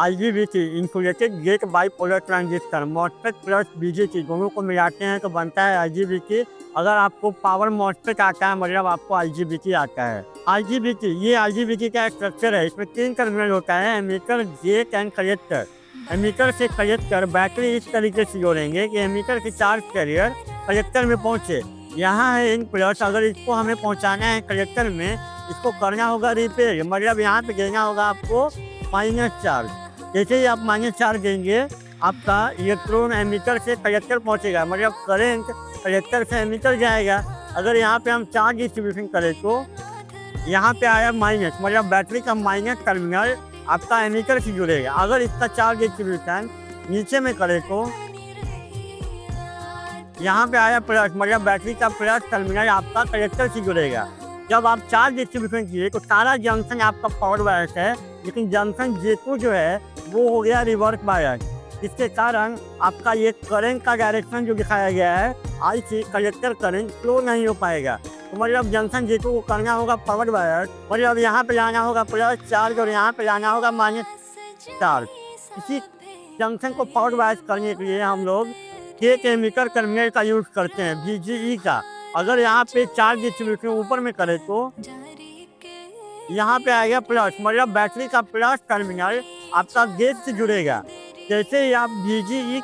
IGBT insulated gate bipolar transistor MOSFET plus BJT दोनों को मिलाते हैं तो बनता है आईजीबीटी। अगर आपको पावर मॉसफेट आता है मतलब आपको आईजीबीटी आता है। आईजीबीटी का स्ट्रक्चर है, इसमें 3 टर्मिनल होता है, emitter, gate and collector. Emitter से कलेक्टर बैटरी इस तरीके से जोड़ेंगे कि एमीटर के चार्ज कैरियर कलेक्टर में पहुंचे। यहाँ है इन प्लस, अगर इसको हमें पहुंचाना है कलेक्टर में, इसको करना होगा रिपेयर, मतलब यहाँ पे देना होगा आपको माइनस चार्ज। जैसे ही आप माइनस चार्ज देंगे आपका इलेक्ट्रॉन एमीटर से कलेक्टर पहुंचेगा, मतलब करंट कलेक्टर से एमीटर जाएगा। अगर यहाँ पे हम चार्ज डिस्ट्रीब्यूशन करें तो यहाँ पे आया माइनस, मतलब बैटरी का माइनस टर्मिनल आपका एमीटर से जुड़ेगा। अगर इसका चार्ज डिस्ट्रीब्यूशन नीचे में करें तो यहाँ पे आया प्लस, मतलब बैटरी का प्लस टर्मिनल आपका कलेक्टर से जुड़ेगा। जब आप चार्ज डिस्ट्रीब्यूशन किए तो सारा जंक्शन आपका फॉरवर्ड बायस है, लेकिन जंक्शन J2 जो है वो हो गया रिवर्स बायस। इसके कारण आपका ये करंट का डायरेक्शन जो दिखाया गया है IC कलेक्टर करंट फ्लो नहीं हो पाएगा। तो मतलब जंक्शन J2 को करना होगा फॉरवर्ड बायस, मतलब यहाँ पे लाना होगा प्लस चार्ज और यहाँ पे लाना होगा माइनस चार्ज। इसी जंक्शन को फॉरवर्ड बायस करने के लिए हम लोग गेट एमीटर टर्मिनल का यूज करते हैं, VGE का। अगर यहाँ पे चार्ज डिस्ट्रीब्यूशन ऊपर में करें तो यहाँ पे आएगा प्लस, मतलब बैटरी का प्लस टर्मिनल आपका गेट से जुड़ेगा। जैसे ही आप VGE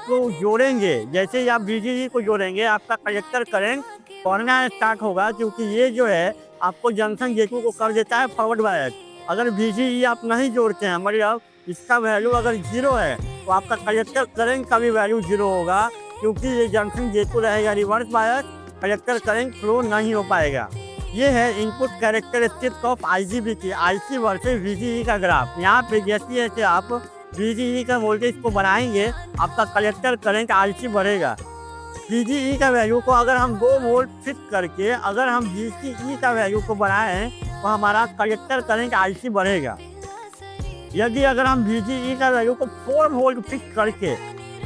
को जोड़ेंगे आपका कलेक्टर करंट बढ़ना स्टार्ट होगा, क्योंकि ये जो है आपको जंक्शन J2 को कर देता है फॉरवर्ड बायस। अगर VGE आप नहीं जोड़ते हैं, मतलब इसका वैल्यू अगर 0 है तो आपका कलेक्टर करंट का भी वैल्यू 0 होगा, क्योंकि ये जंक्शन J2 रहेगा reverse bias, collector current flow नहीं हो पाएगा। ये है input characteristics of IGBT IC versus VGE का ग्राफ। यहाँ पे जैसे आप VGE का वोल्टेज को बढ़ाएंगे आपका कलेक्टर करंट IC बढ़ेगा। VGE का वैल्यू को अगर हम 2 वोल्ट फिक्स करके अगर हम VCE का वैल्यू को बढ़ाएं तो हमारा कलेक्टर करंट IC बढ़ेगा। यदि अगर हम VGE का वैल्यू को 4 वोल्ट फिक्स करके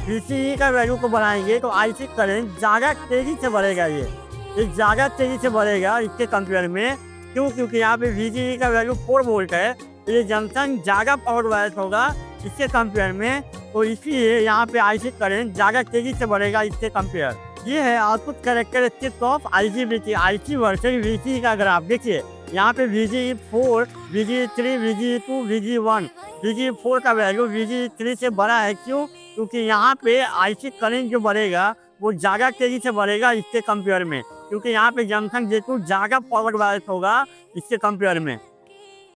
VCE का वैल्यू को बढ़ाएंगे तो IC करंट ज़्यादा तेज़ी से बढ़ेगा। ये ज़्यादा तेज़ी से बढ़ेगा इसके कंपेयर में, क्योंकि यहाँ पे VGE का वैल्यू 4 वोल्ट है, तो ये जंक्शन ज़्यादा पावर बायस होगा इसके कंपेयर में, तो इसलिए यहाँ पे IC करंट ज़्यादा तेज़ी से बढ़ेगा इसके कंपेयर। ये है output characteristics of IGBT IC versus VCE का ग्राफ। देखिए यहाँ पे VGE 4, VGE 3, VGE 2, VGE 1, VGE 4 का वैल्यू VGE 3 से बड़ा है। क्यों? क्योंकि यहाँ पे IC करंट जो बढ़ेगा वो ज़्यादा तेज़ी से बढ़ेगा इसके कंपेयर में, क्योंकि यहाँ पे जंक्शन J2 ज़्यादा फॉरवर्ड बायस होगा इसके कंपेयर में।